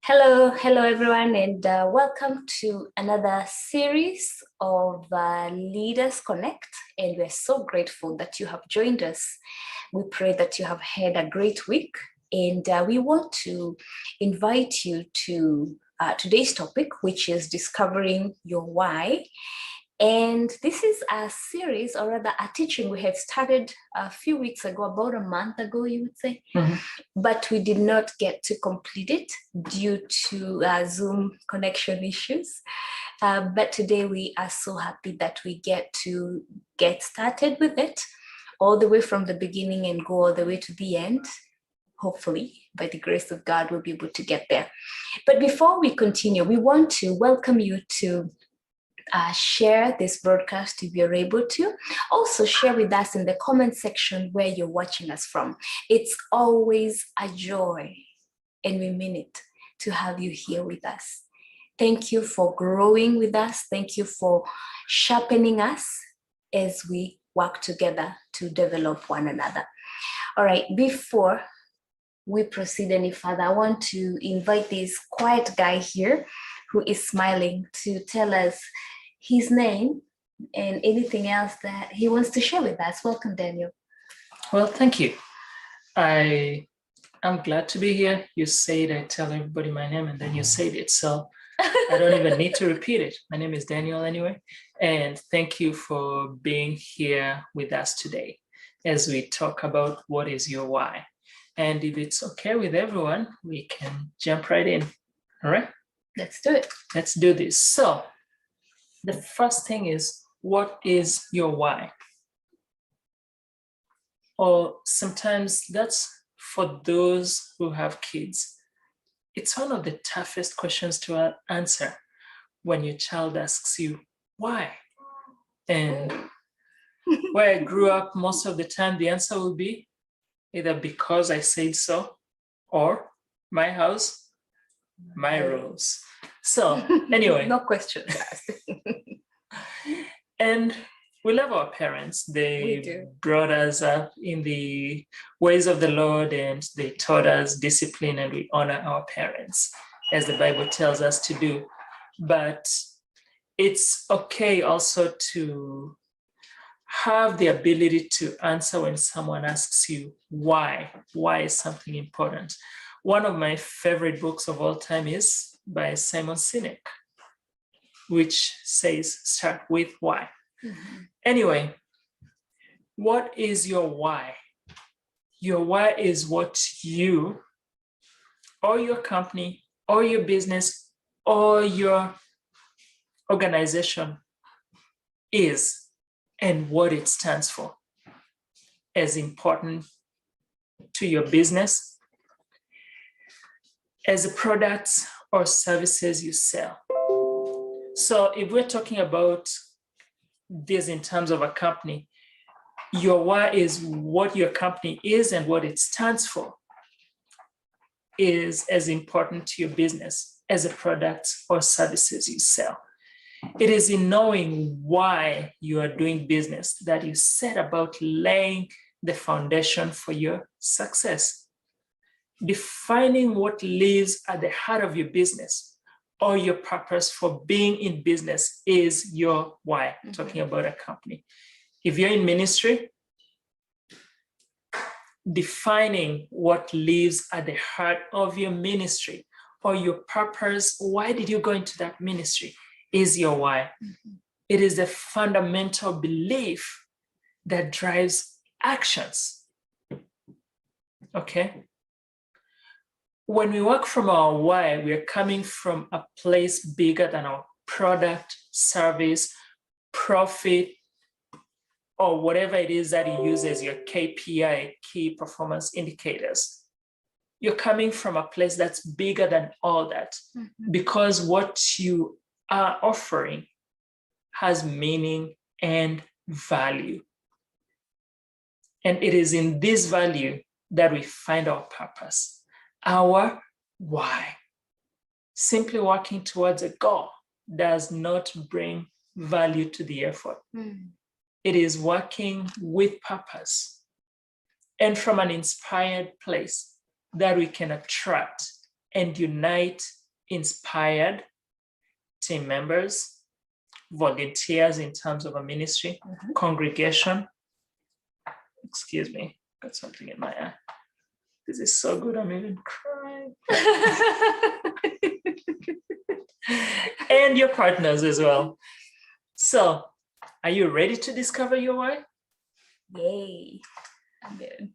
Hello everyone, and welcome to another series of Leaders Connect. And we're so grateful that you have joined us. We pray that you have had a great week, and we want to invite you to today's topic, which is discovering your why. And this is a series, or rather a teaching we had started a few weeks ago, about a month ago, you would say. But we did not get to complete it due to Zoom connection issues. But today we are so happy that we get to get started with it all the way from the beginning and go all the way to the end. Hopefully, by the grace of God, we'll be able to get there. But before we continue, we want to welcome you to share this broadcast if you're able to. Also share with us in the comment section where you're watching us from. It's always a joy, and we mean it, to have you here with us. Thank you for growing with us. Thank you for sharpening us as we work together to develop one another. All right, before we proceed any further, I want to invite this quiet guy here who is smiling to tell us his name and anything else that he wants to share with us. Welcome, Daniel. Well, thank you. I'm glad to be here. You said I tell everybody my name, and then you said it, so I don't even need to repeat it. My name is Daniel anyway, and thank you for being here with us today as we talk about what is your why. And if it's okay with everyone, we can jump right in. All right? Let's do it. Let's do this. So the first thing is, what is your why? Or sometimes that's for those who have kids. It's one of the toughest questions to answer when your child asks you, why? And where I grew up, most of the time, the answer will be either because I said so, or my house, my rules. So anyway. No questions asked. And we love our parents. They brought us up in the ways of the Lord, and they taught us discipline, and we honor our parents, as the Bible tells us to do. But it's okay also to have the ability to answer when someone asks you why. Why is something important? One of my favorite books of all time is by Simon Sinek, which says, start with why. Anyway, what is your why? Your why is what you, or your company, or your business, or your organization is, and what it stands for, as important to your business, as the products or services you sell. So if we're talking about this in terms of a company, your why is what your company is and what it stands for is as important to your business as the products or services you sell. It is in knowing why you are doing business that you set about laying the foundation for your success. Defining what lives at the heart of your business or your purpose for being in business is your why. Talking about a company. If you're in ministry, defining what lives at the heart of your ministry or your purpose, why did you go into that ministry, is your why. It is a fundamental belief that drives actions. Okay? When we work from our why, we are coming from a place bigger than our product, service, profit, or whatever it is that you use as your KPI, key performance indicators. You're coming from a place that's bigger than all that, because what you are offering has meaning and value. And it is in this value that we find our purpose, our why. Simply working towards a goal does not bring value to the effort. It is working with purpose and from an inspired place that we can attract and unite inspired team members, volunteers in terms of a ministry, congregation. Excuse me, got something in my eye. This is so good, I'm even crying. And your partners as well. So, are you ready to discover your why? Yay, I'm good.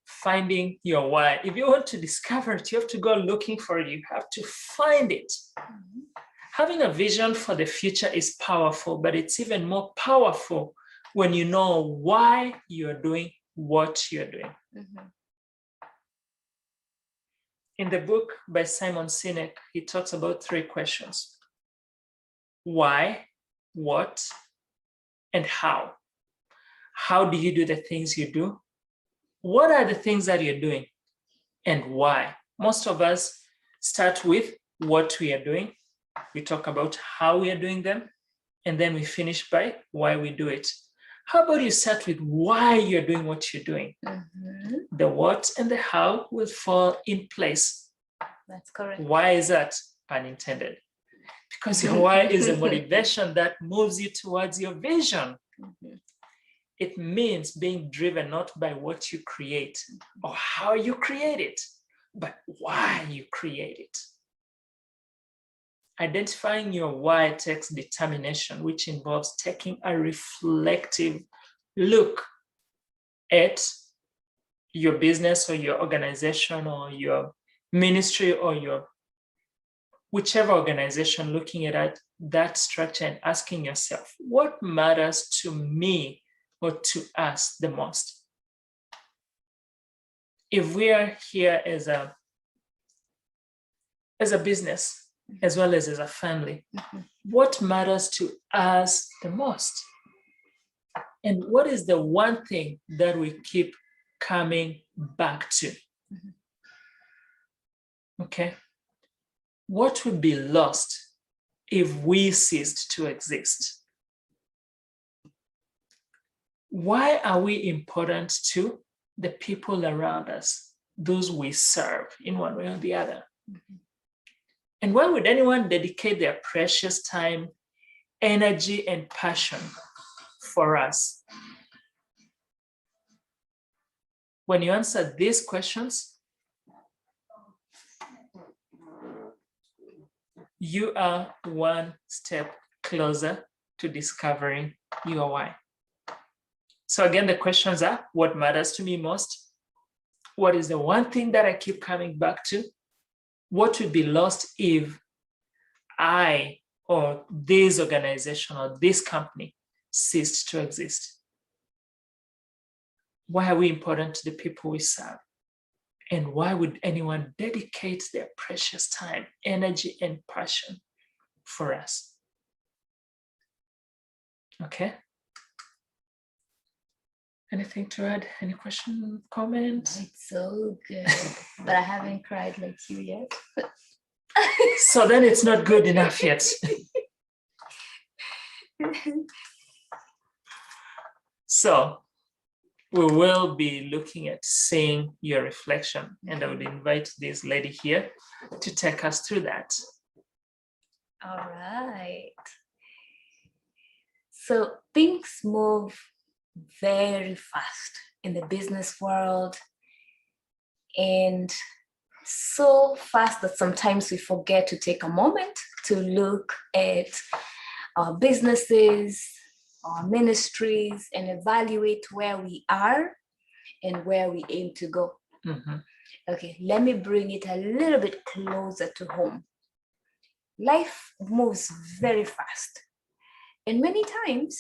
Finding your why. If you want to discover it, you have to go looking for it. You have to find it. Having a vision for the future is powerful, but it's even more powerful when you know why you're doing what you're doing. In the book by Simon Sinek, he talks about 3 questions: why, what, and how. How do you do the things you do? What are the things that you're doing, and why? Most of us start with what we are doing. We talk about how we are doing them, and then we finish by why we do it. How about you start with why you're doing what you're doing? The what and the how will fall in place. That's correct. Why is that? Pun intended. Because your why is a motivation that moves you towards your vision. It means being driven not by what you create or how you create it, but why you create it. Identifying your why takes determination, which involves taking a reflective look at your business or your organization or your ministry or your whichever organization, looking at that structure and asking yourself, what matters to me or to us the most? If we are here as a business, as well as a family, what matters to us the most? And what is the one thing that we keep coming back to? Okay. What would be lost if we ceased to exist? Why are we important to the people around us, those we serve in one way or the other? And why would anyone dedicate their precious time, energy, and passion for us? When you answer these questions, you are one step closer to discovering your why. So again, the questions are, what matters to me most? What is the one thing that I keep coming back to? What would be lost if I or this organization or this company ceased to exist? Why are we important to the people we serve? And why would anyone dedicate their precious time, energy, and passion for us? Okay. Anything to add? Any question, comment? It's so good, but I haven't cried like you yet. So then it's not good enough yet. So we will be looking at seeing your reflection, and I would invite this lady here to take us through that. All right. So things move very fast in the business world, and so fast that sometimes we forget to take a moment to look at our businesses, our ministries, and evaluate where we are and where we aim to go. Okay, let me bring it a little bit closer to home. Life moves very fast, and many times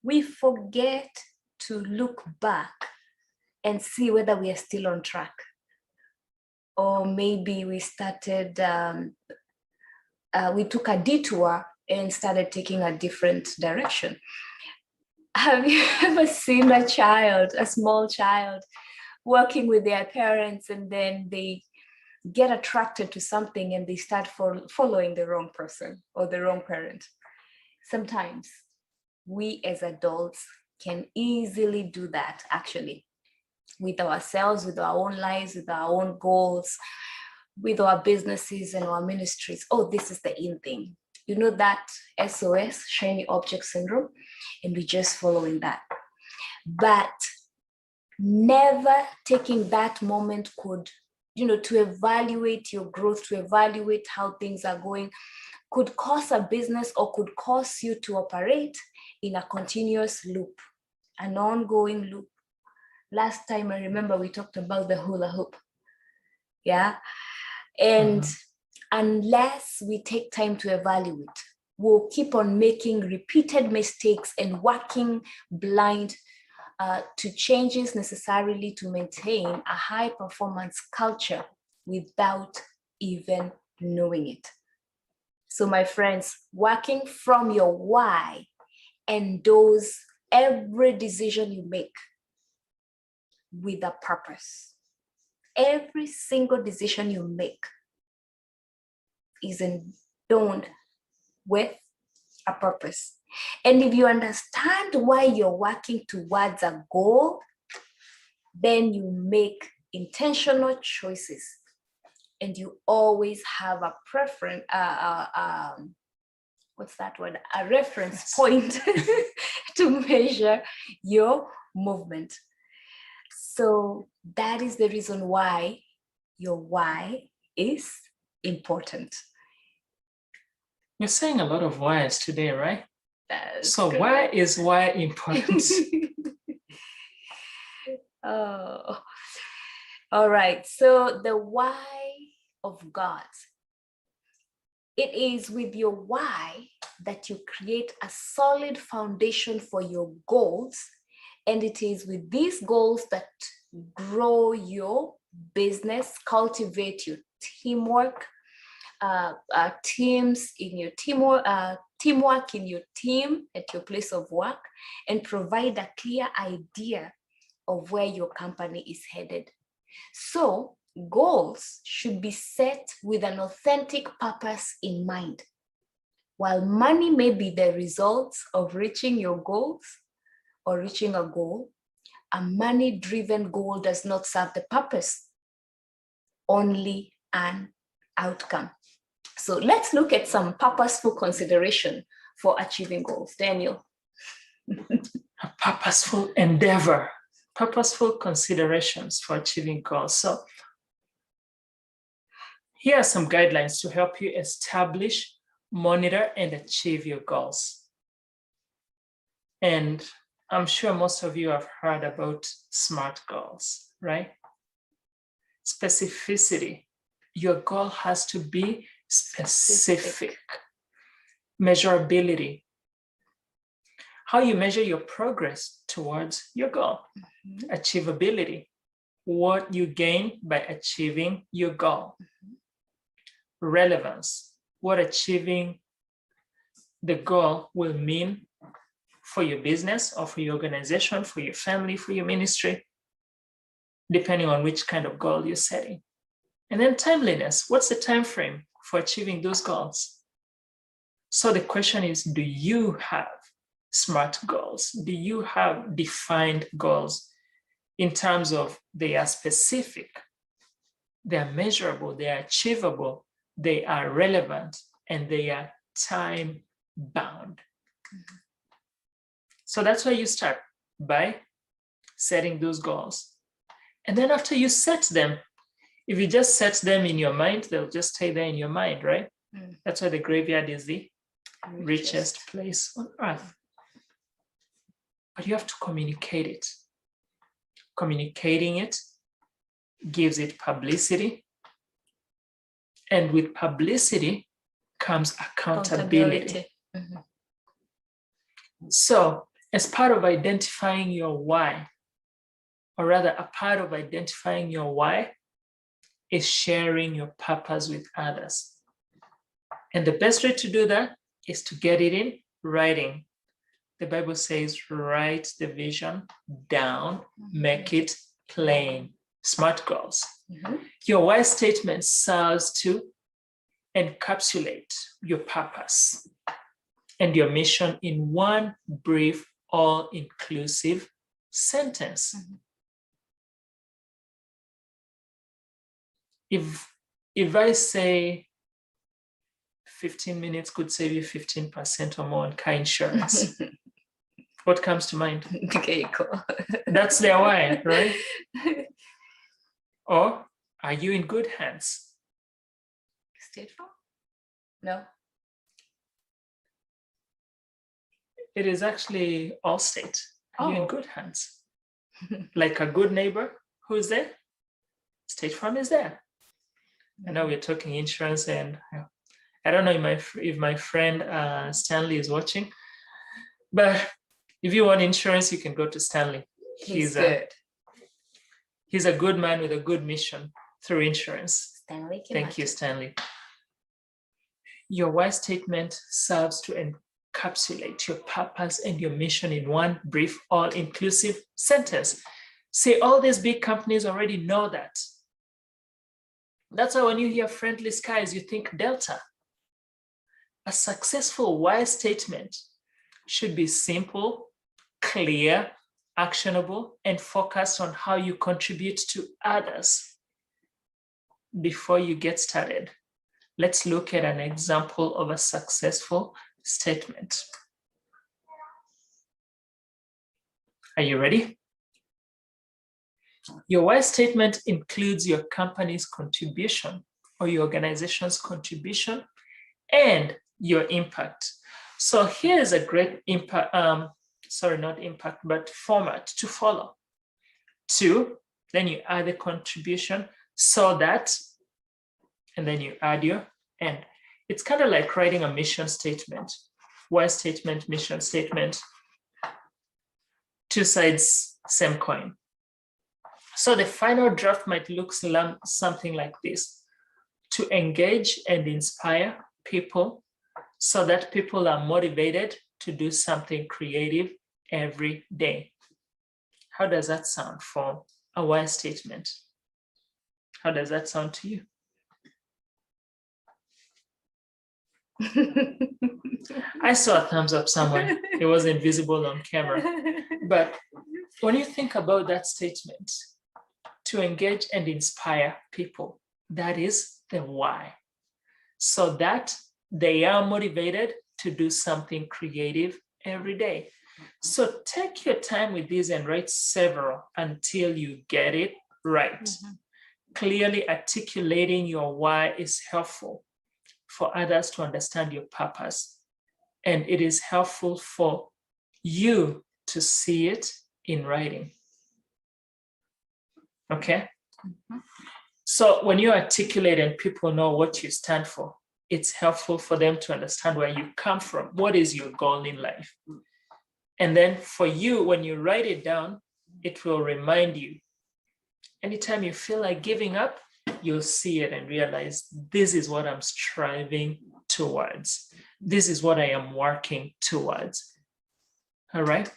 we forget to look back and see whether we are still on track. Or maybe we started, we took a detour and started taking a different direction. Have you ever seen a child, a small child, working with their parents, and then they get attracted to something and they start following the wrong person or the wrong parent? Sometimes we as adults can easily do that, actually. with ourselves, with our own lives, with our own goals, with our businesses and our ministries. Oh, this is the in thing. You know that SOS, shiny object syndrome, and we're just following that. But never taking that moment could, to evaluate your growth, to evaluate how things are going, could cause a business or could cause you to operate in a continuous loop, an ongoing loop. Last time I remember we talked about the hula hoop. Yeah. And unless we take time to evaluate, we'll keep on making repeated mistakes and working blind to changes necessarily to maintain a high performance culture without even knowing it. So my friends, working from your why endorse every decision you make with a purpose. Every single decision you make is endowed with a purpose. And if you understand why you're working towards a goal, then you make intentional choices and you always have a preference, what's that word? A reference point to measure your movement. So that is the reason why your why is important. You're saying a lot of whys today, right? So good. why is why important? Oh, all right. So the why of God. It is with your why that you create a solid foundation for your goals. And it is with these goals that grow your business, cultivate your teamwork, teams in your teamwork in your team at your place of work, and provide a clear idea of where your company is headed. So goals should be set with an authentic purpose in mind. While money may be the result of reaching your goals or reaching a goal, a money-driven goal does not serve the purpose, only an outcome. So let's look at some purposeful consideration for achieving goals. Daniel. A purposeful endeavor, purposeful considerations for achieving goals. So here are some guidelines to help you establish, monitor, and achieve your goals. And I'm sure most of you have heard about SMART goals, right? Specificity. Your goal has to be specific. Measurability. How you measure your progress towards your goal. Achievability. What you gain by achieving your goal. Relevance. What achieving the goal will mean for your business or for your organization, for your family, for your ministry, depending on which kind of goal you're setting. And then timeliness. What's the time frame for achieving those goals? So the question is, do you have SMART goals? Do you have defined goals in terms of they are specific, they are measurable, they are achievable, they are relevant, and they are time bound? So that's where you start, by setting those goals. And then after you set them, if you just set them in your mind, they'll just stay there in your mind, right? That's why the graveyard is the richest place on earth. But you have to communicate it. Communicating it gives it publicity. And with publicity comes accountability. So, as part of identifying your why, or rather a part of identifying your why is sharing your purpose with others. And the best way to do that is to get it in writing. The Bible says, write the vision down, make it plain. SMART goals. Your why statement serves to encapsulate your purpose and your mission in one brief, all-inclusive sentence. if I say 15 minutes could save you 15% or more on car insurance, what comes to mind? Vehicle. That's their why, right? Or are you in good hands? State Farm? No. It is actually Allstate. Are you in Oh. good hands? Like a good neighbor who's there? State Farm is there. I know we're talking insurance, and I don't know if my friend Stanley is watching, but if you want insurance, you can go to Stanley. He's good. He's a good man with a good mission through insurance. Stanley, thank you, Stanley. Your why statement serves to encapsulate your purpose and your mission in one brief, all-inclusive sentence. See, all these big companies already know that. That's why when you hear friendly skies, you think Delta. A successful why statement should be simple, clear, actionable, and focused on how you contribute to others. Before you get started, let's look at an example of a successful statement. Are you ready? Your why statement includes your company's contribution or your organization's contribution and your impact. So here is a great format to follow. 2, then you add the contribution, so that, and then you add your end. It's kind of like writing a mission statement. Why statement, mission statement, 2 sides, same coin. So the final draft might look something like this: to engage and inspire people so that people are motivated to do something creative every day. How does that sound for a why statement? How does that sound to you? I saw a thumbs up somewhere. It wasn't visible on camera. But when you think about that statement, to engage and inspire people, that is the why. So that they are motivated to do something creative every day. So take your time with these and write several until you get it right. Mm-hmm. Clearly articulating your why is helpful for others to understand your purpose. And it is helpful for you to see it in writing. Okay? Mm-hmm. So when you articulate and people know what you stand for, it's helpful for them to understand where you come from. What is your goal in life? And then for you, when you write it down, it will remind you. Anytime you feel like giving up, you'll see it and realize this is what I'm striving towards. This is what I am working towards. All right?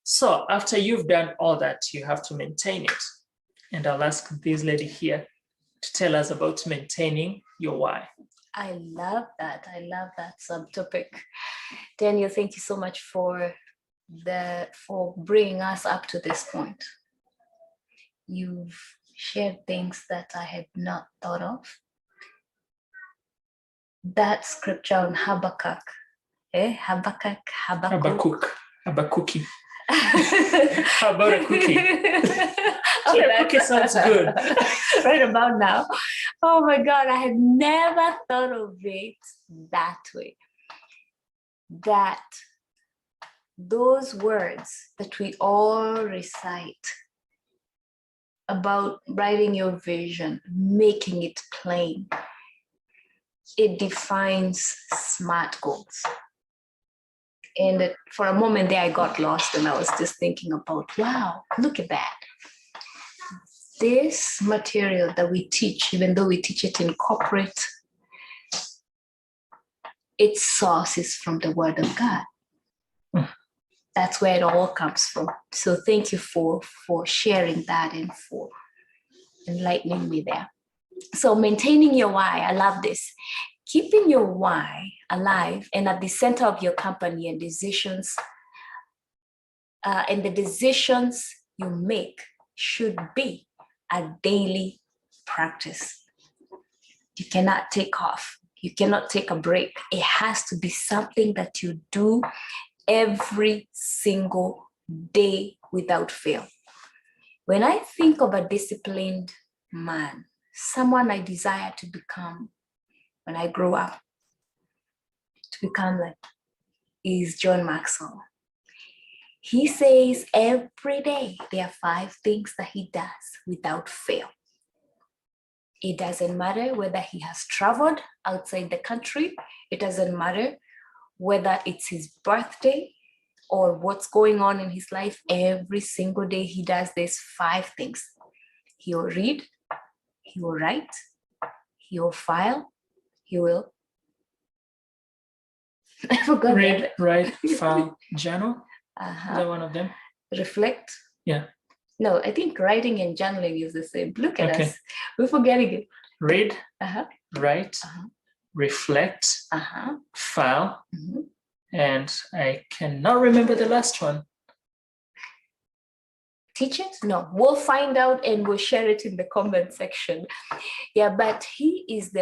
So after you've done all that, you have to maintain it. And I'll ask this lady here to tell us about maintaining your why. I love that. I love that subtopic. Daniel, thank you so much for bringing us up to this point. You've shared things that I had not thought of. That scripture on Habakkuk. Habakkuk. How about a cookie? Yeah, cookie sounds good. Right about now. Oh my God, I had never thought of it that way. That those words that we all recite about writing your vision, making it plain, it defines SMART goals. And for a moment there, I got lost and I was just thinking about, wow, look at that. This material that we teach, even though we teach it in corporate, its source is from the Word of God. That's where it all comes from. So thank you for sharing that and for enlightening me there. So maintaining your why, I love this. Keeping your why alive and at the center of your company and decisions, and the decisions you make should be a daily practice. You cannot take off. You cannot take a break. It has to be something that you do every single day without fail. When I think of a disciplined man, someone I desire to become when I grow up, to become like, is John Maxwell. He says every day there are 5 things that he does without fail. It doesn't matter whether he has traveled outside the country. It doesn't matter whether it's his birthday or what's going on in his life. Every single day he does these 5 things. He will read, he will write, he will file, he will I forgot read, that. write, file, journal. Is that one of them? Reflect. Yeah. No, I think writing and journaling is the same. Look at us. We're forgetting it. Read, write, reflect, file, and I cannot remember the last one. Teach it? No, we'll find out and we'll share it in the comment section. Yeah, but he is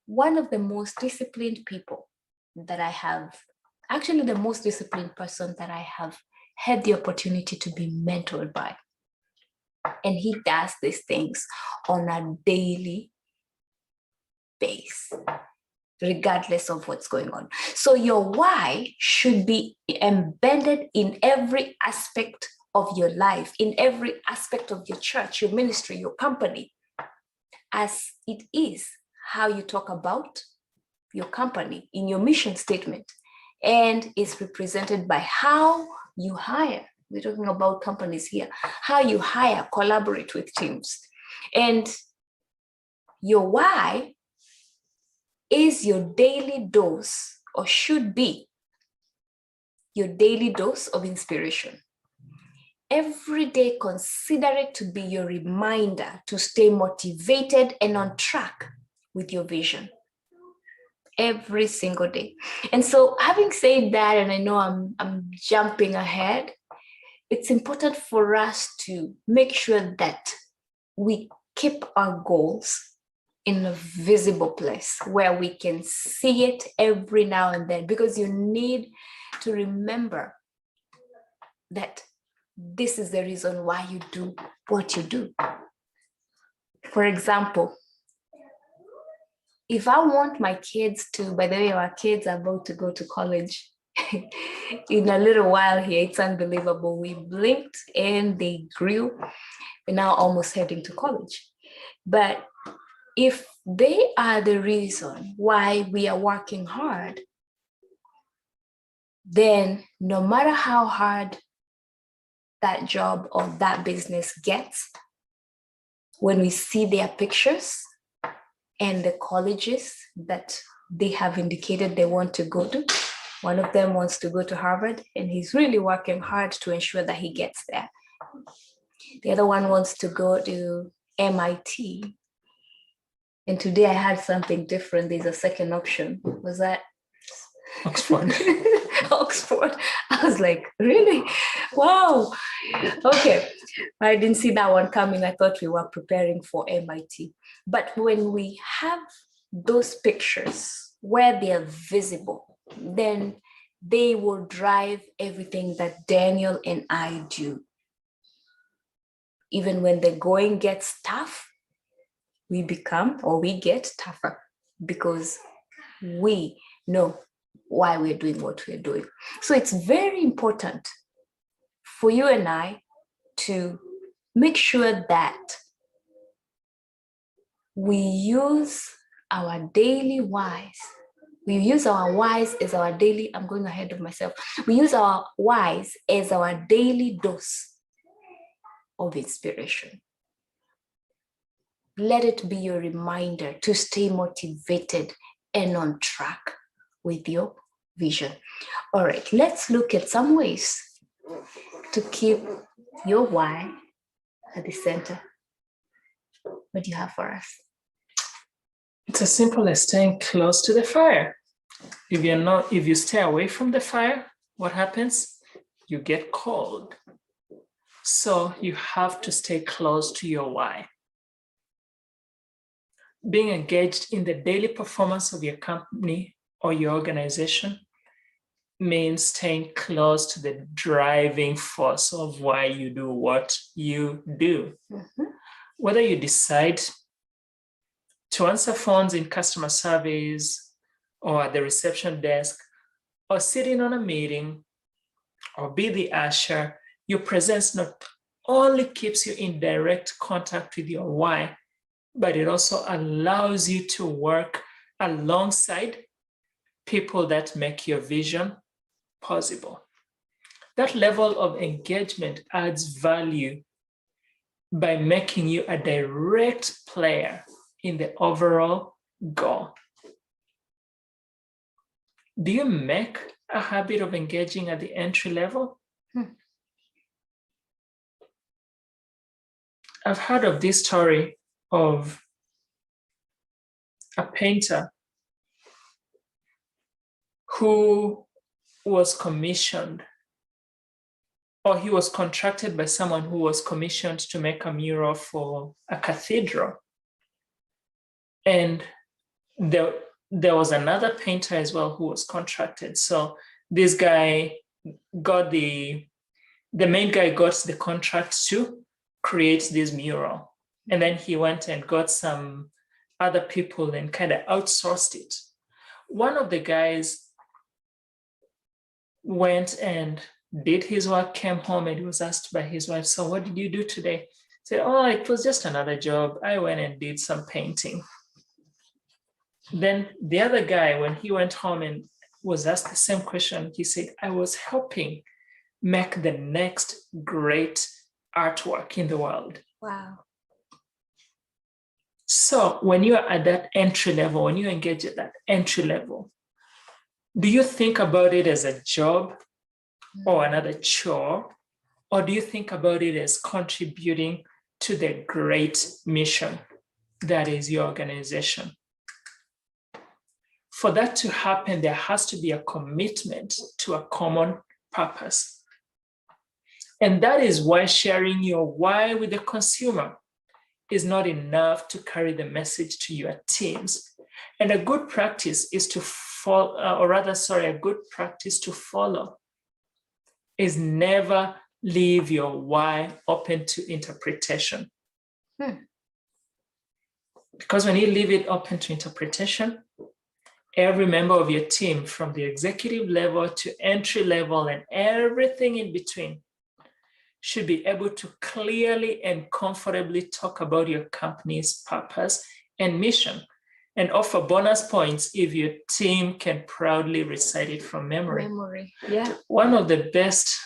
one of the most disciplined people that I have, actually the most disciplined person that I have had the opportunity to be mentored by. And he does these things on a daily basis, regardless of what's going on. So your why should be embedded in every aspect of your life, in every aspect of your church, your ministry, your company, as it is how you talk about your company in your mission statement, and is represented by how you hire. We're talking about companies here, how you hire, collaborate with teams. And your why is your daily dose, or should be your daily dose of inspiration. Every day, consider it to be your reminder to stay motivated and on track with your vision. Every single day. And so having said that, and I know I'm jumping ahead, it's important for us to make sure that we keep our goals in a visible place where we can see it every now and then, because you need to remember that this is the reason why you do what you do. For example, if I want my kids to, by the way, our kids are about to go to college in a little while here, it's unbelievable. We blinked and they grew. We're now almost heading to college. But if they are the reason why we are working hard, then no matter how hard that job or that business gets, when we see their pictures and the colleges that they have indicated they want to go to, one of them wants to go to Harvard, and he's really working hard to ensure that he gets there. The other one wants to go to MIT. And today I had something different. There's a second option. Was that Oxford? Oxford. I was like, really? Wow. Okay. I didn't see that one coming. I thought we were preparing for MIT. But when we have those pictures where they're visible, then they will drive everything that Daniel and I do. Even when the going gets tough, we get tougher because we know why we're doing what we're doing. So it's very important for you and I to make sure that we use our daily whys. We use our whys as our daily, I'm going ahead of myself. We use our whys as our daily dose of inspiration. Let it be your reminder to stay motivated and on track with your vision. All right, let's look at some ways to keep your why at the center. What do you have for us? It's as simple as staying close to the fire. If you stay away from the fire, what happens? You get cold. So you have to stay close to your why. being engaged in the daily performance of your company or your organization means staying close to the driving force of why you do what you do. Whether you decide to answer phones in customer service or at the reception desk or sitting on a meeting or be the usher, your presence not only keeps you in direct contact with your why, but it also allows you to work alongside people that make your vision possible. That level of engagement adds value by making you a direct player in the overall goal. Do you make a habit of engaging at the entry level? I've heard of this story of a painter who was commissioned, or he was contracted by someone who was commissioned to make a mural for a cathedral. And there was another painter as well who was contracted. So this guy got the main guy got the contract to create this mural. And then he went and got some other people and kind of outsourced it. One of the guys went and did his work, came home, and he was asked by his wife, "So what did you do today?" He said, "Oh, it was just another job. I went and did some painting." Then the other guy, when he went home and was asked the same question, he said, "I was helping make the next great artwork in the world." Wow. So when you are at that entry level, when you engage at that entry level, do you think about it as a job or another chore? Or do you think about it as contributing to the great mission that is your organization? For that to happen, there has to be a commitment to a common purpose. And that is why sharing your why with the consumer is not enough to carry the message to your teams. And a good practice is to follow, a good practice to follow is never leave your why open to interpretation. Because when you leave it open to interpretation, every member of your team, from the executive level to entry level and everything in between, should be able to clearly and comfortably talk about your company's purpose and mission, and offer bonus points if your team can proudly recite it from memory. Yeah. One of the best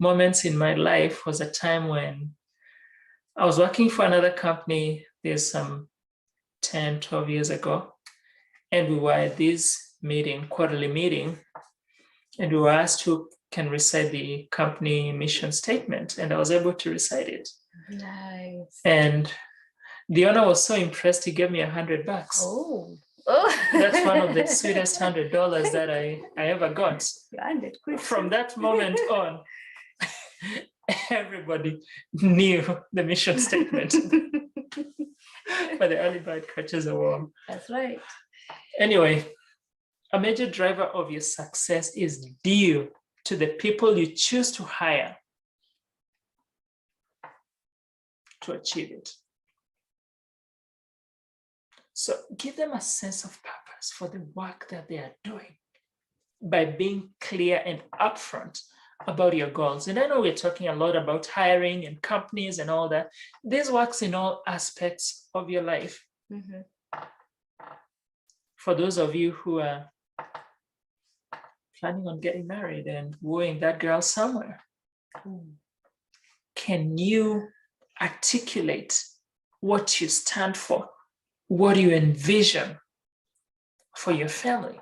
moments in my life was a time when I was working for another company. There's some 10, 12 years ago. And we were at this meeting, quarterly meeting, and we were asked who can recite the company mission statement. And I was able to recite it. Nice. And the owner was so impressed, he gave me $100. Oh. That's one of the sweetest $100 that I ever got. From that moment on, everybody knew the mission statement. But the early bird catches a worm. That's right. Anyway, a major driver of your success is due to the people you choose to hire to achieve it. So give them a sense of purpose for the work that they are doing by being clear and upfront about your goals. And I know we're talking a lot about hiring and companies and all that. This works in all aspects of your life. For those of you who are planning on getting married and wooing that girl somewhere, can you articulate what you stand for, what you envision for your family?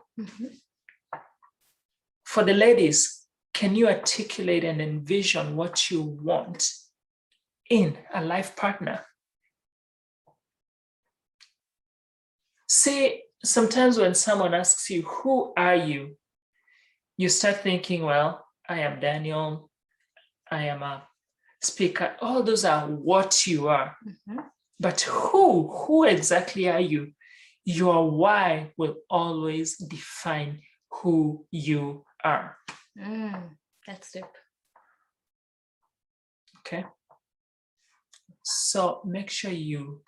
For the ladies, can you articulate and envision what you want in a life partner? See, sometimes when someone asks you, who are you? You start thinking, well, I am Daniel, I am a speaker. All those are what you are. But who exactly are you? Your why will always define who you are. That's deep. Okay. So make sure you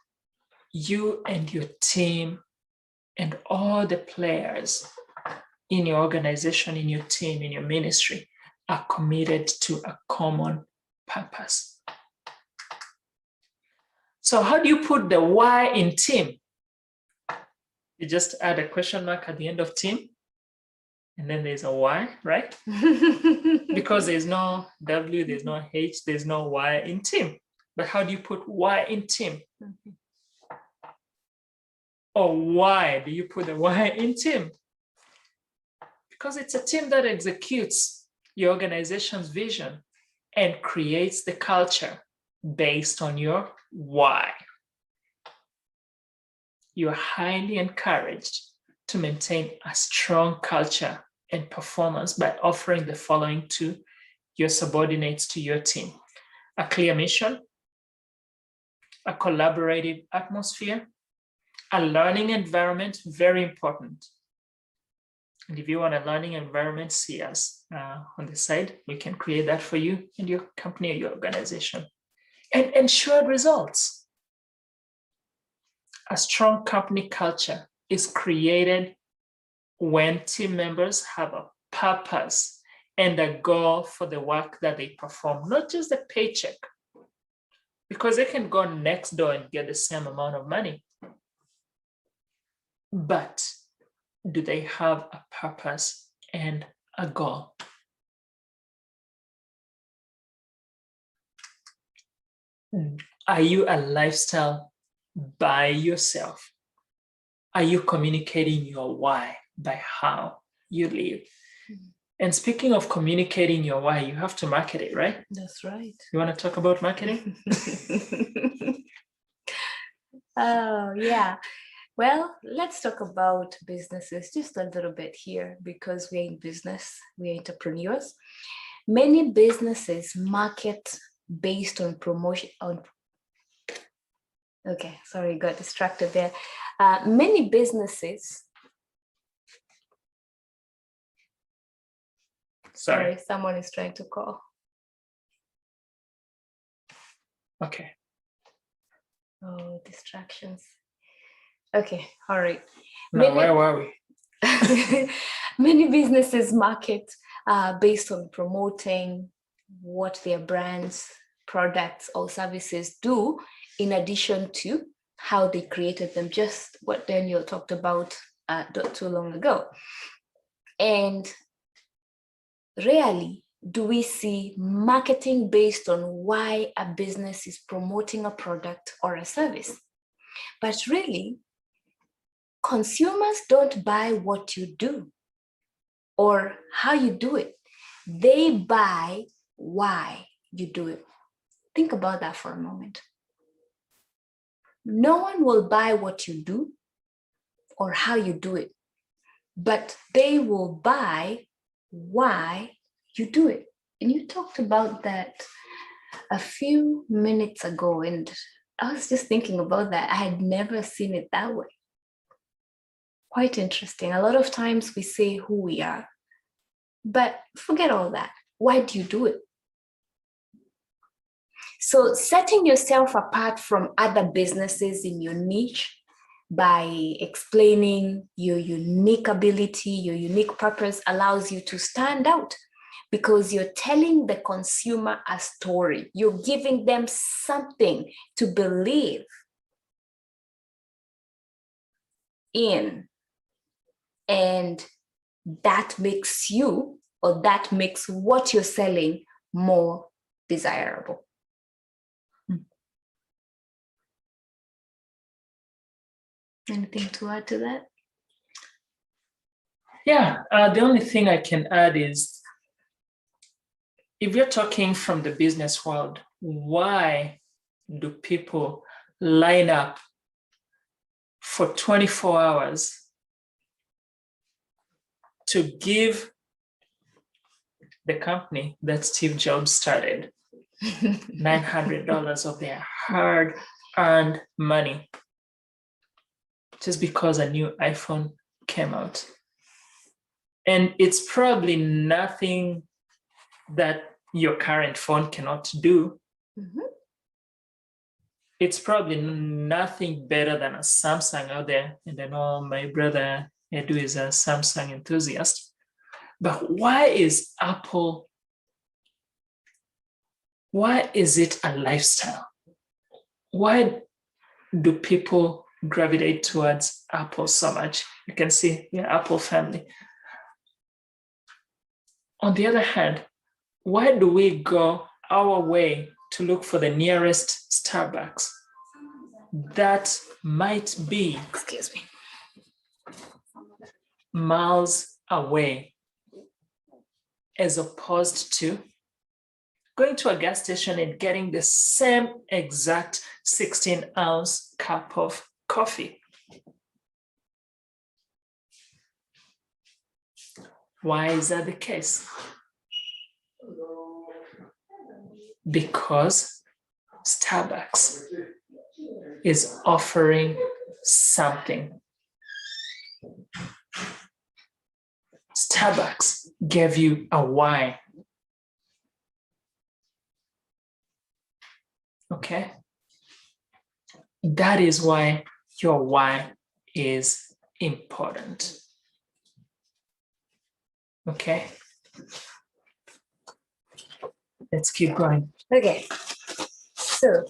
and your team and all the players in your organization, in your team, in your ministry are committed to a common purpose. So how do you put the why in team? You just add a question mark at the end of team, and then there's a Y, right? Because there's no W, there's no H, there's no Y in team. But how do you put Y in team? Or why do you put the Y in team? Because it's a team that executes your organization's vision and creates the culture based on your why. You're highly encouraged to maintain a strong culture and performance by offering the following to your subordinates to your team: a clear mission, a collaborative atmosphere, a learning environment, very important. And if you want a learning environment, see us on the side. We can create that for you and your company or your organization. And ensured results. A strong company culture is created when team members have a purpose and a goal for the work that they perform, not just the paycheck, because they can go next door and get the same amount of money. But do they have a purpose and a goal? Are you a lifestyle by yourself? Are you communicating your why by how you live? And speaking of communicating your why, you have to market it, right? That's right. You want to talk about marketing? Oh, yeah. Well, let's talk about businesses just a little bit here, because we're in business, we're entrepreneurs. Many businesses market based on promotion. Okay, sorry, got distracted there. Many businesses. Sorry, someone is trying to call. Okay. Oh, distractions. Okay, all right. Now, where were we? Many businesses market based on promoting what their brands, products, or services do, in addition to how they created them, just what Daniel talked about not too long ago. And rarely do we see marketing based on why a business is promoting a product or a service. But really, consumers don't buy what you do or how you do it. They buy why you do it. Think about that for a moment. No one will buy what you do or how you do it, but they will buy why you do it. And you talked about that a few minutes ago, and I was just thinking about that. I had never seen it that way. Quite interesting. A lot of times we say who we are, but forget all that. Why do you do it? So setting yourself apart from other businesses in your niche by explaining your unique ability, your unique purpose, allows you to stand out, because you're telling the consumer a story. You're giving them something to believe in. And that makes you, or that makes what you're selling, more desirable. Anything to add to that? Yeah, the only thing I can add is, if you're talking from the business world, why do people line up for 24 hours to give the company that Steve Jobs started $900 of their hard earned money just because a new iPhone came out. And it's probably nothing that your current phone cannot do. Mhm. It's probably nothing better than a Samsung out there. And I know my brother Edu is a Samsung enthusiast. But why is it a lifestyle? Why do people gravitate towards Apple so much? You can see the Apple family. On the other hand, why do we go our way to look for the nearest Starbucks that might be, Excuse me, miles away, as opposed to going to a gas station and getting the same exact 16-ounce cup of coffee? Why is that the case? Because Starbucks is offering something. Starbucks gave you a why. Okay? That is why your why is important. Okay? Let's keep going. Okay, so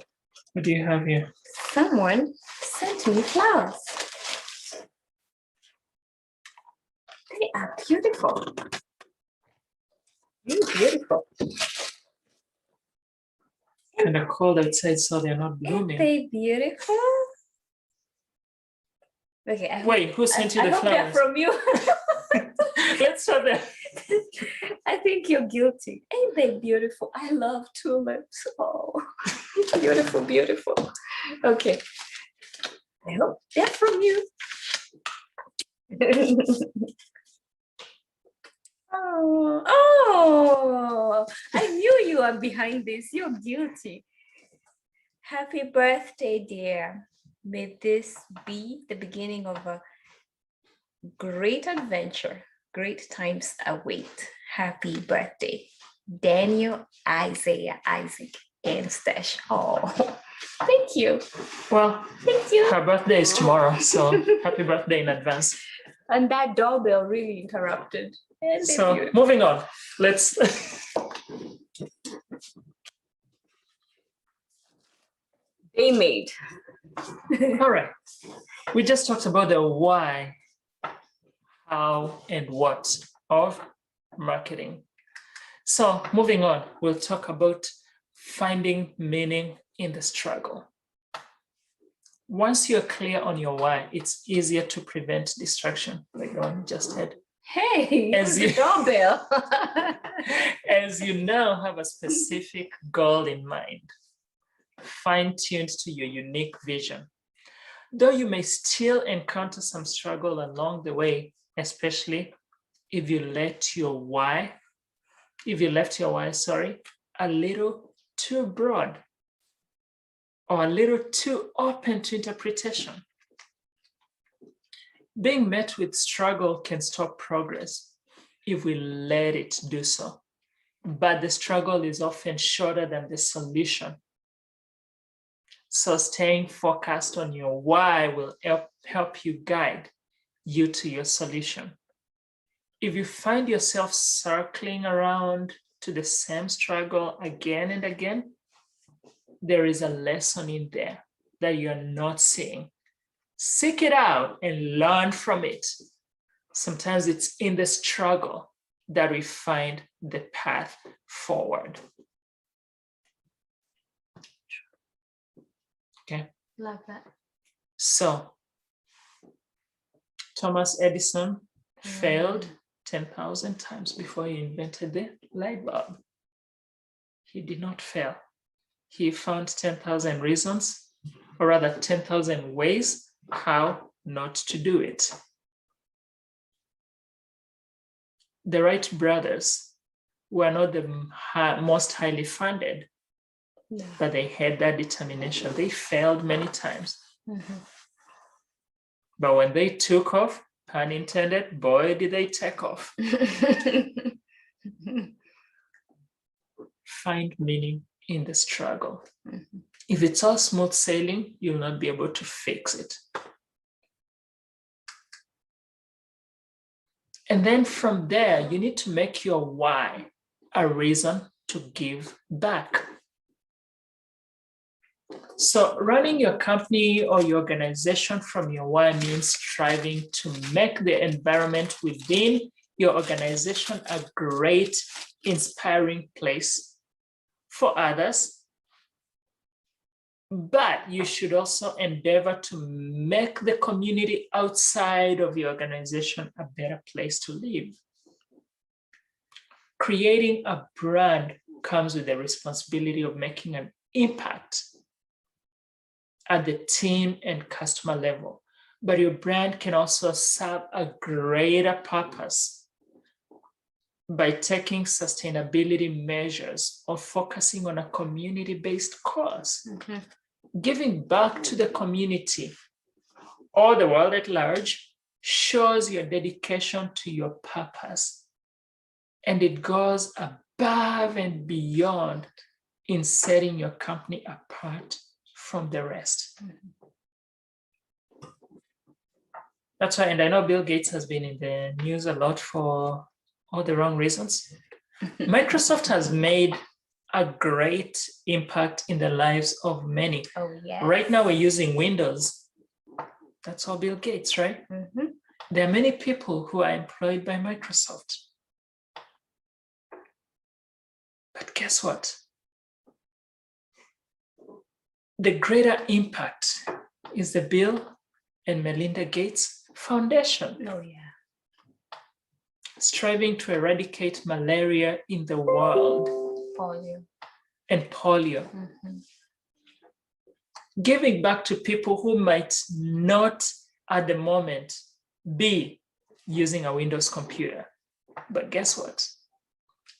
What do you have here? someone sent me flowers. They are beautiful. Really beautiful. Kind of cold outside, so they're not Aren't blooming. they beautiful? Okay, I Wait, who sent you the hope they're flowers? from you. Let's start there. I think you're guilty. Ain't they beautiful? I love tulips. Oh, beautiful, beautiful. Okay. I hope they're from you. Oh, I knew you were behind this. You're guilty. Happy birthday, dear. May this be the beginning of a great adventure. Great times await. Happy birthday, Daniel, Isaiah, Isaac, and Stash. Oh, thank you. Well, Thank you. her birthday is tomorrow, so happy birthday in advance. And that doorbell really interrupted. And they're So beautiful. moving on, let's. They made. All right. We just talked about the why, how, and what of marketing. So moving on, we'll talk about finding meaning in the struggle. Once you're clear on your why, it's easier to prevent distraction, like the one you just had. Hey, As the you- doorbell. As you now have a specific goal in mind, fine-tuned to your unique vision. Though you may still encounter some struggle along the way, especially if you left your why, a little too broad or a little too open to interpretation. Being met with struggle can stop progress if we let it do so. But the struggle is often shorter than the solution. So staying focused on your why will help you guide you to your solution. If you find yourself circling around to the same struggle again and again, there is a lesson in there that you're not seeing. Seek it out and learn from it. Sometimes it's in the struggle that we find the path forward. Okay. Love that. So, Thomas Edison failed 10,000 times before he invented the light bulb. He did not fail. He found 10,000 reasons, or rather 10,000 ways how not to do it. The Wright brothers were not the most highly funded, but they had that determination. They failed many times. But when they took off, pun intended, boy, did they take off. Find meaning in the struggle. If it's all smooth sailing, you'll not be able to fix it. And then from there, you need to make your why a reason to give back. So running your company or your organization from your why means striving to make the environment within your organization a great, inspiring place for others. But you should also endeavor to make the community outside of your organization a better place to live. Creating a brand comes with the responsibility of making an impact at the team and customer level. But your brand can also serve a greater purpose by taking sustainability measures or focusing on a community-based cause. Giving back to the community or the world at large shows your dedication to your purpose. And it goes above and beyond in setting your company apart from the rest. That's why, and I know Bill Gates has been in the news a lot for all the wrong reasons. Microsoft has made a great impact in the lives of many. Oh, yeah. Right now we're using Windows. That's all Bill Gates, right? There are many people who are employed by Microsoft. But guess what? The greater impact is the Bill and Melinda Gates Foundation. Oh, yeah. Striving to eradicate malaria in the world. Polio. And polio. Giving back to people who might not at the moment be using a Windows computer. But guess what?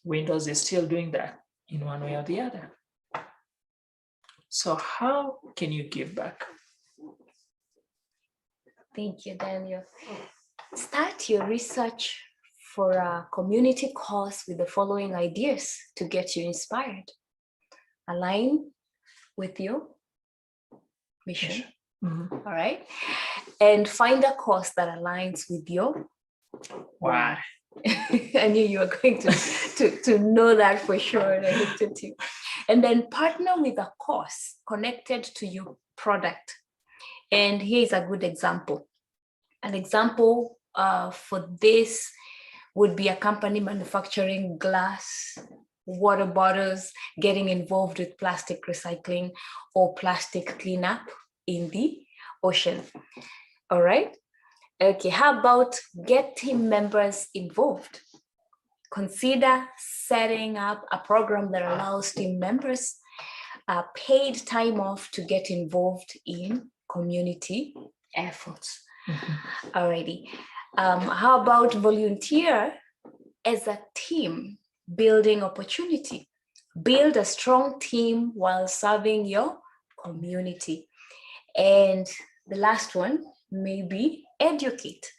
Windows is still doing that in one way or the other. So how can you give back? Thank you, Daniel. Start your research for a community cause with the following ideas to get you inspired. Align with your mission. All right. And find a cause that aligns with your why. I knew you were going to know that for sure. And I looked at you. And then partner with a cause connected to your product. And here's a good example. An example for this would be a company manufacturing glass, water bottles, getting involved with plastic recycling or plastic cleanup in the ocean. All right. Okay, how about get team members involved? Consider setting up a program that allows team members paid time off to get involved in community efforts. Alrighty. How about volunteer as a team building opportunity? Build a strong team while serving your community. And the last one, maybe educate.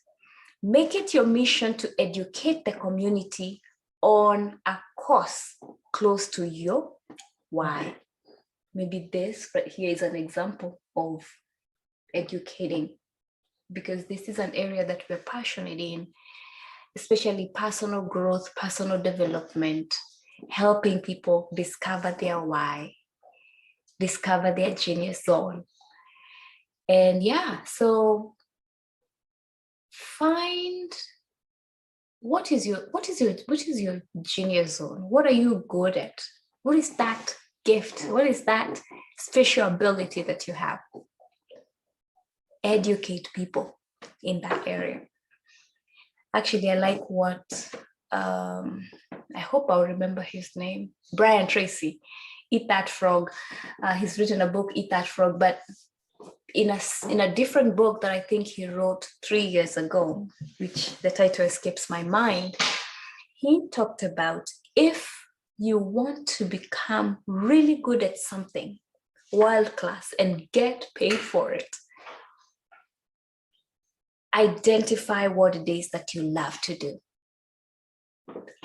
Make it your mission to educate the community on a cause close to your why. Maybe this, but here is an example of educating, because this is an area that we're passionate in, especially personal growth, personal development, helping people discover their why, discover their genius zone. And yeah, so find what is your genius zone? What are you good at? What is that gift? What is that special ability that you have? Educate people in that area. Actually, I like what I hope I'll remember his name, Brian Tracy, Eat That Frog. He's written a book, Eat That Frog, but in a different book that I think he wrote 3 years ago, which the title escapes my mind, he talked about if you want to become really good at something, world class, and get paid for it, identify what it is that you love to do.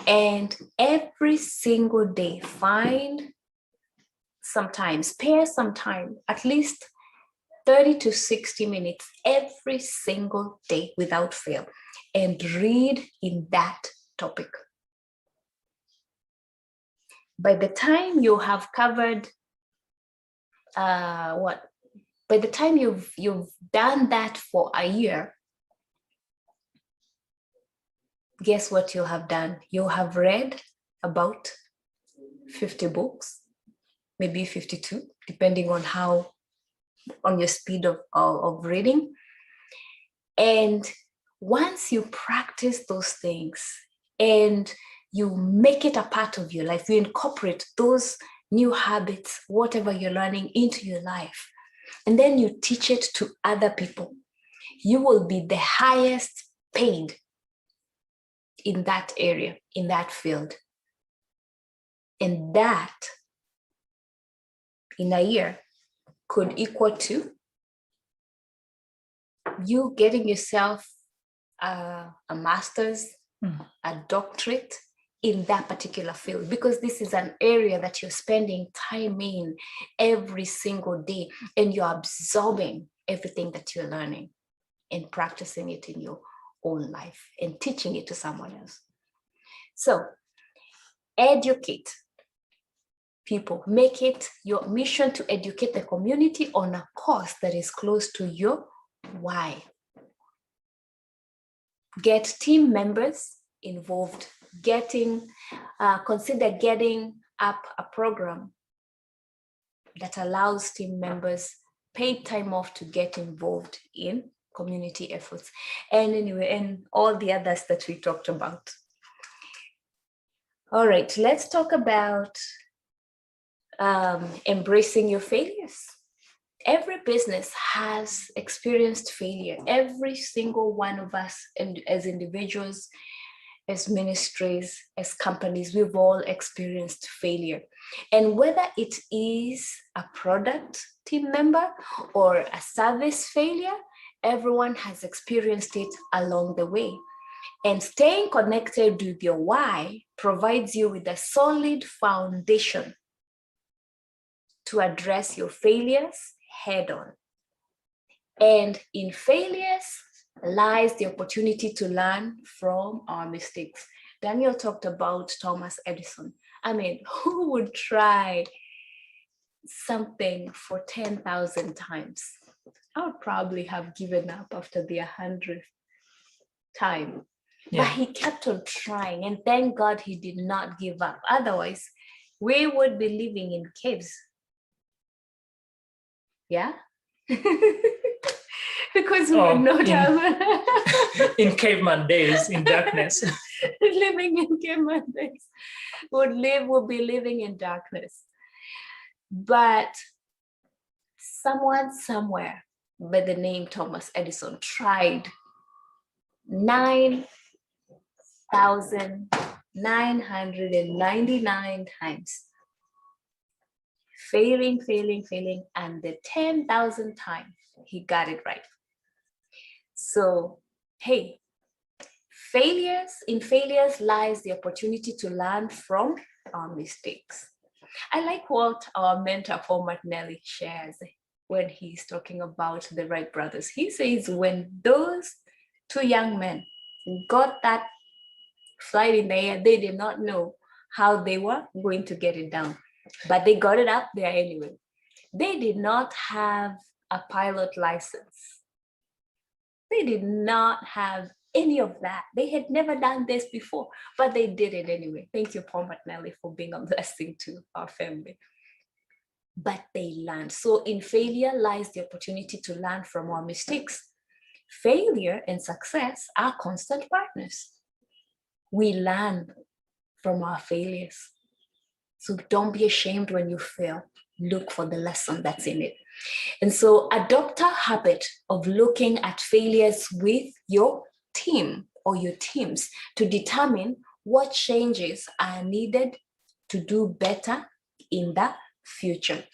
And every single day, spare some time, at least 30 to 60 minutes every single day without fail, and read in that topic. By the time you have covered by the time you've done that for a year, guess what you'll have done? You'll have read about 50 books, maybe 52, depending on your speed of reading. And once you practice those things and you make it a part of your life, you incorporate those new habits, whatever you're learning, into your life, and then you teach it to other people, you will be the highest paid in that area, in that field. And that, in a year, could equal to you getting yourself a master's, a doctorate in that particular field, because this is an area that you're spending time in every single day, and you're absorbing everything that you're learning and practicing it in your own life and teaching it to someone else. So educate people. Make it your mission to educate the community on a cause that is close to your why. Get team members involved. Consider getting up a program that allows team members paid time off to get involved in community efforts. And all the others that we talked about. All right, let's talk about embracing your failures. Every business has experienced failure. Every single one of us, and as individuals, as ministries, as companies, we've all experienced failure. And whether it is a product team member or a service failure, everyone has experienced it along the way. And staying connected with your why provides you with a solid foundation to address your failures head on. And in failures lies the opportunity to learn from our mistakes. Daniel talked about Thomas Edison. I mean, who would try something for 10,000 times? I would probably have given up after the 100th time. Yeah. But he kept on trying, and thank God he did not give up. Otherwise, we would be living in caves. Yeah? Because we would not have... in caveman days, in darkness. Living in caveman days. Would be living in darkness. But someone somewhere by the name Thomas Edison tried 9,999 times. Failing, and the 10,000th time, he got it right. So, hey, in failures lies the opportunity to learn from our mistakes. I like what our mentor, Paul Martinelli, shares when he's talking about the Wright brothers. He says when those two young men got that flight in the air, they did not know how they were going to get it down, but they got it up there anyway. They did not have a pilot license. They did not have any of that. They had never done this before, but they did it anyway. Thank you, Paul Martinelli, for being a blessing to our family. But they learned. So in failure lies the opportunity to learn from our mistakes. Failure and success are constant partners. We learn from our failures. So don't be ashamed when you fail. Look for the lesson that's in it. And so adopt a habit of looking at failures with your team or your teams to determine what changes are needed to do better in the future.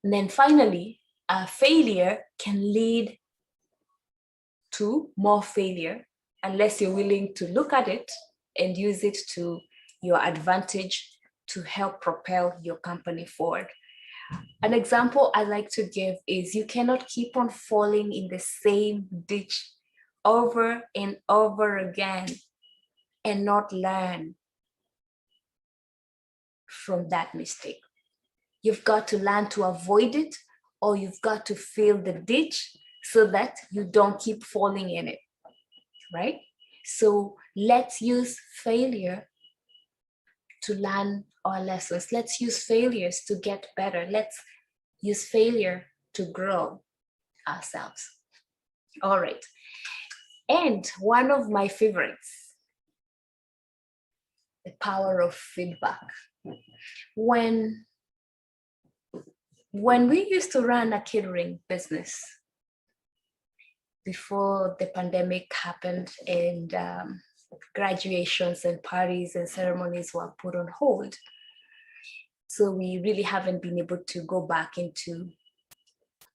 And then finally, a failure can lead to more failure unless you're willing to look at it and use it to your advantage to help propel your company forward. An example I like to give is you cannot keep on falling in the same ditch over and over again and not learn from that mistake. You've got to learn to avoid it, or you've got to fill the ditch so that you don't keep falling in it, right? So let's use failure to learn our lessons. Let's use failures to get better. Let's use failure to grow ourselves. All right. And one of my favorites, the power of feedback. When we used to run a catering business before the pandemic happened and graduations and parties and ceremonies were put on hold, so we really haven't been able to go back into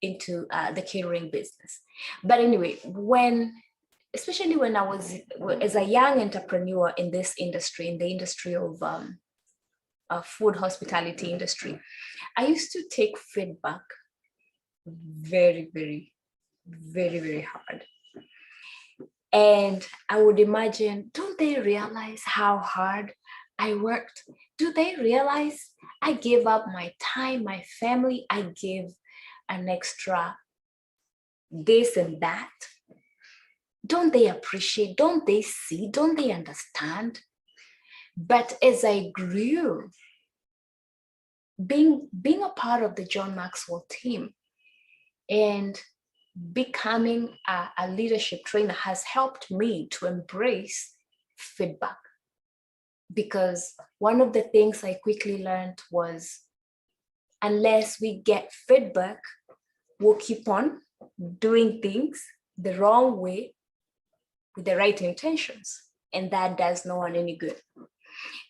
the catering business. But anyway, especially when I was as a young entrepreneur in this industry, in the industry of food hospitality industry, I used to take feedback very, very, very, very hard. And I would imagine, don't they realize how hard I worked? Do they realize I gave up my time, my family? I gave an extra this and that. Don't they appreciate? Don't they see? Don't they understand? But as I grew, being a part of the John Maxwell team and becoming a leadership trainer has helped me to embrace feedback. Because one of the things I quickly learned was, unless we get feedback, we'll keep on doing things the wrong way with the right intentions. And that does no one any good.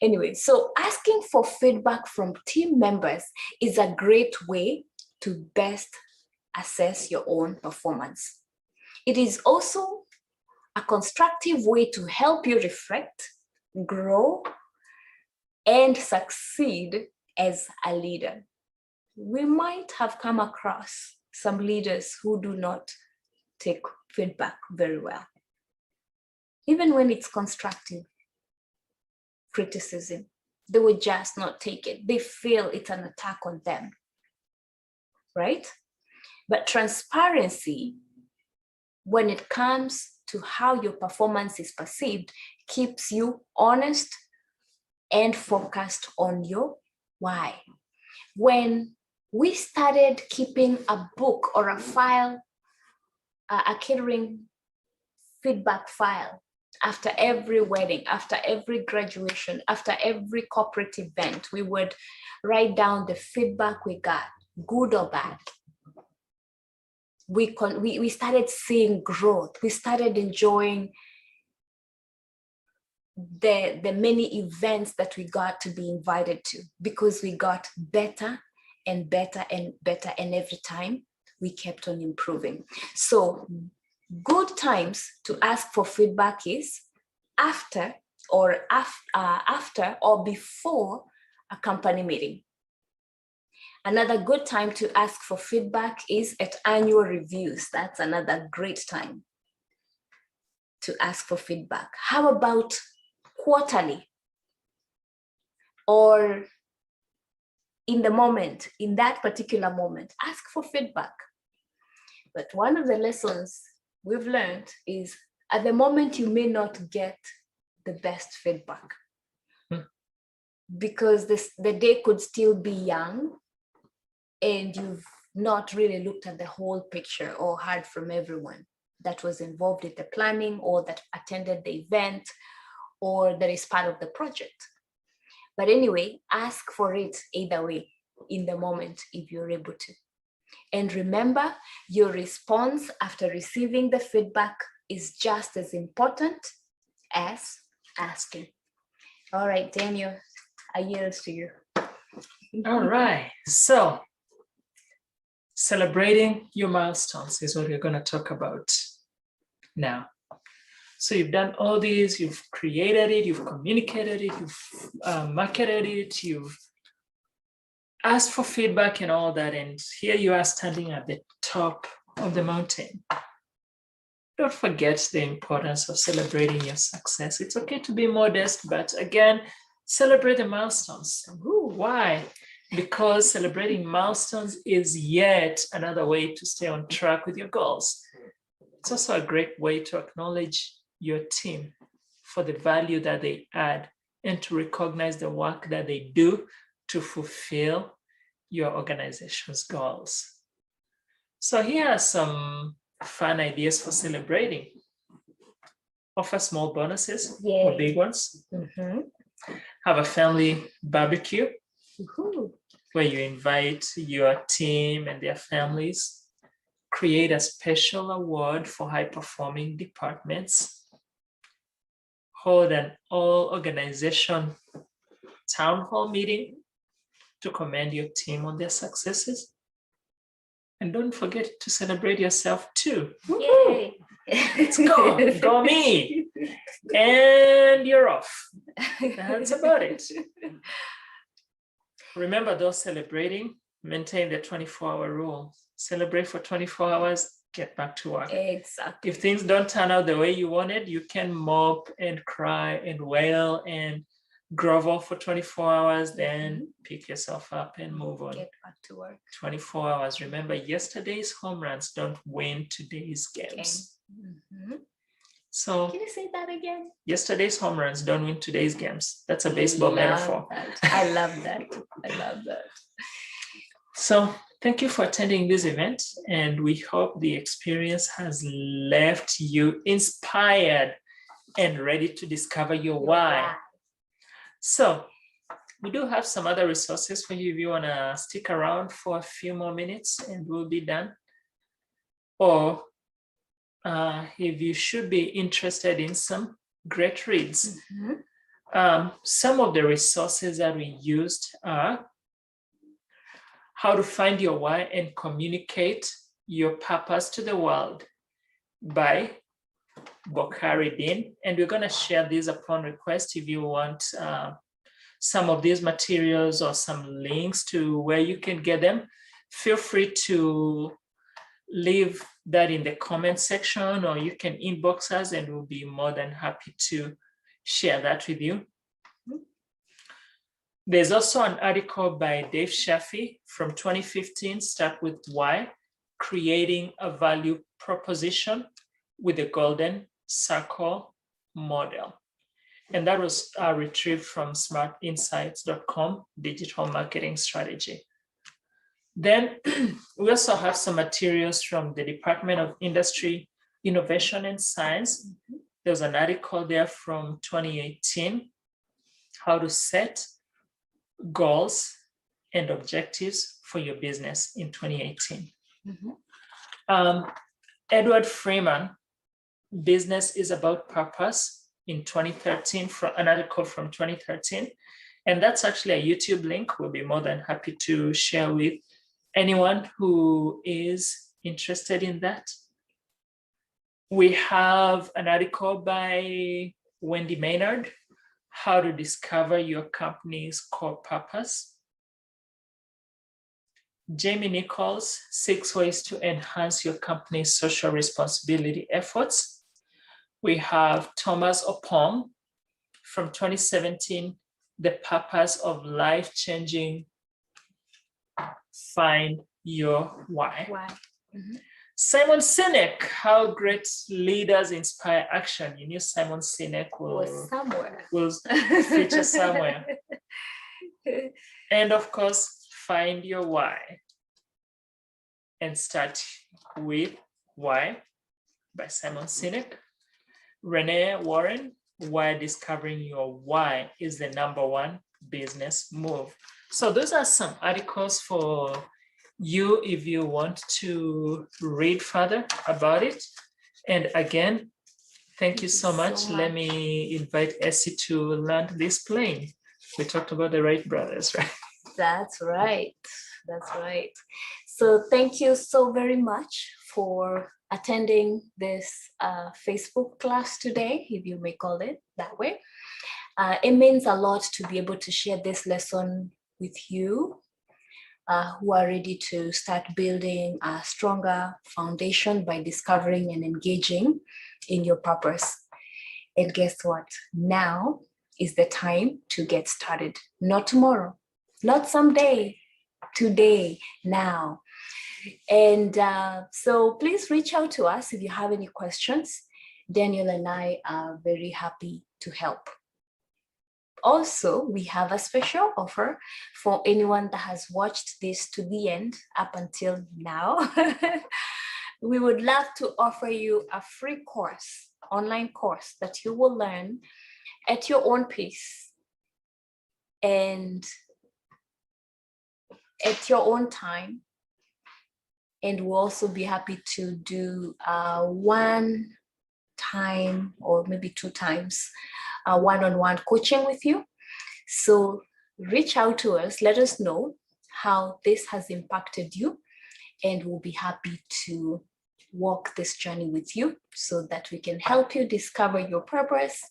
Anyway, so asking for feedback from team members is a great way to best assess your own performance. It is also a constructive way to help you reflect, grow, and succeed as a leader. We might have come across some leaders who do not take feedback very well, even when it's constructive criticism. They would just not take it. They feel it's an attack on them, right? But transparency, when it comes to how your performance is perceived, keeps you honest and focused on your why. When we started keeping a book or a file, a catering feedback file, after every wedding, after every graduation, after every corporate event, we would write down the feedback we got, good or bad. We started seeing growth. We started enjoying the many events that we got to be invited to, because we got better and better and better, and every time we kept on improving. So good times to ask for feedback is after or before a company meeting. Another good time to ask for feedback is at annual reviews. That's another great time to ask for feedback. How about quarterly, or in the moment, in that particular moment, ask for feedback. But one of the lessons we've learned is, at the moment, you may not get the best feedback because the day could still be young and you've not really looked at the whole picture or heard from everyone that was involved in the planning or that attended the event or that is part of the project. But anyway, ask for it either way in the moment if you're able to. And remember, your response after receiving the feedback is just as important as asking. All right, Daniel, I yield to you. All right. So celebrating your milestones is what we're going to talk about now. So you've done all these, you've created it, you've communicated it, you've marketed it, you've asked for feedback and all that. And here you are standing at the top of the mountain. Don't forget the importance of celebrating your success. It's okay to be modest, but again, celebrate the milestones. Ooh, why? Because celebrating milestones is yet another way to stay on track with your goals. It's also a great way to acknowledge your team for the value that they add and to recognize the work that they do to fulfill your organization's goals. So here are some fun ideas for celebrating. Offer small bonuses or big ones. Have a family barbecue where you invite your team and their families. Create a special award for high-performing departments. Hold an all-organization town hall meeting to commend your team on their successes. And don't forget to celebrate yourself too. Yay! Let's go, go me. And you're off. That's about it. Remember, those celebrating, maintain the 24-hour rule. Celebrate for 24 hours, get back to work. Exactly. If things don't turn out the way you wanted, you can mope and cry and wail and grovel for 24 hours, then pick yourself up and move on. Get back to work. 24 hours. Remember, yesterday's home runs don't win today's games. So can you say that again? Yesterday's home runs don't win today's games. That's a baseball metaphor. I love that. I love that. So thank you for attending this event, and we hope the experience has left you inspired and ready to discover your why. So we do have some other resources for you if you want to stick around for a few more minutes and we'll be done. Or if you should be interested in some great reads. Some of the resources that we used are How to Find Your Why and Communicate Your Purpose to the World by Bokhari Dean. And we're going to share these upon request if you want some of these materials or some links to where you can get them. Feel free to leave that in the comment section, or you can inbox us and we'll be more than happy to share that with you. There's also an article by Dave Shafi from 2015, Start With Why, Creating a Value Proposition with the Golden Circle Model. And that was retrieved from smartinsights.com, digital marketing strategy. Then we also have some materials from the Department of Industry, Innovation and Science. There's an article there from 2018, How to Set Goals and Objectives for Your Business in 2018. Edward Freeman, Business is About Purpose in 2013, an article from 2013. And that's actually a YouTube link. We'll be more than happy to share with anyone who is interested in that. We have an article by Wendy Maynard, How to Discover Your Company's Core Purpose. Jamie Nichols, 6 Ways to Enhance Your Company's Social Responsibility Efforts. We have Thomas Opong from 2017, The Purpose of Life-Changing Find Your Why. Simon Sinek, How Great Leaders Inspire Action. You knew Simon Sinek will feature somewhere. And of course, Find Your Why. And Start With Why by Simon Sinek. Renee Warren, Why Discovering Your Why is the #1 business move. So those are some articles for you if you want to read further about it. And again, thank you so much. Let me invite Essie to land this plane. We talked about the Wright brothers, right? That's right. That's right. So thank you so very much for attending this Facebook class today, if you may call it that way. It means a lot to be able to share this lesson with you who are ready to start building a stronger foundation by discovering and engaging in your purpose. And guess what? Now is the time to get started. Not tomorrow, not someday, today, now. And so please reach out to us if you have any questions. Daniel and I are very happy to help. Also, we have a special offer for anyone that has watched this to the end up until now. We would love to offer you a free course, online course that you will learn at your own pace and at your own time. And we'll also be happy to do one time or maybe 2 times one-on-one coaching with you. So reach out to us, let us know how this has impacted you, and we'll be happy to walk this journey with you so that we can help you discover your purpose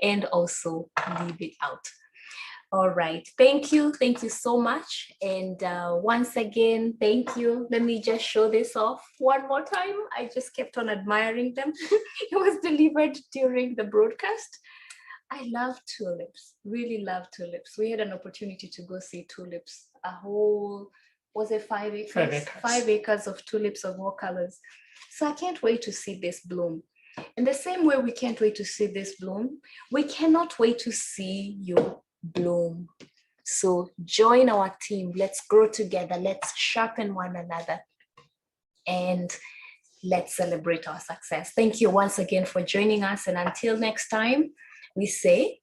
and also live it out. All right, thank you so much. And once again, thank you. Let me just show this off one more time. I just kept on admiring them. It was delivered during the broadcast. I love tulips, really love tulips. We had an opportunity to go see tulips, a whole, was it 5 acres? 5 acres. 5 acres of tulips of all colors. So I can't wait to see this bloom. In the same way we can't wait to see this bloom, we cannot wait to see you bloom. So join our team. Let's grow together. Let's sharpen one another. And let's celebrate our success. Thank you once again for joining us. And until next time, we say,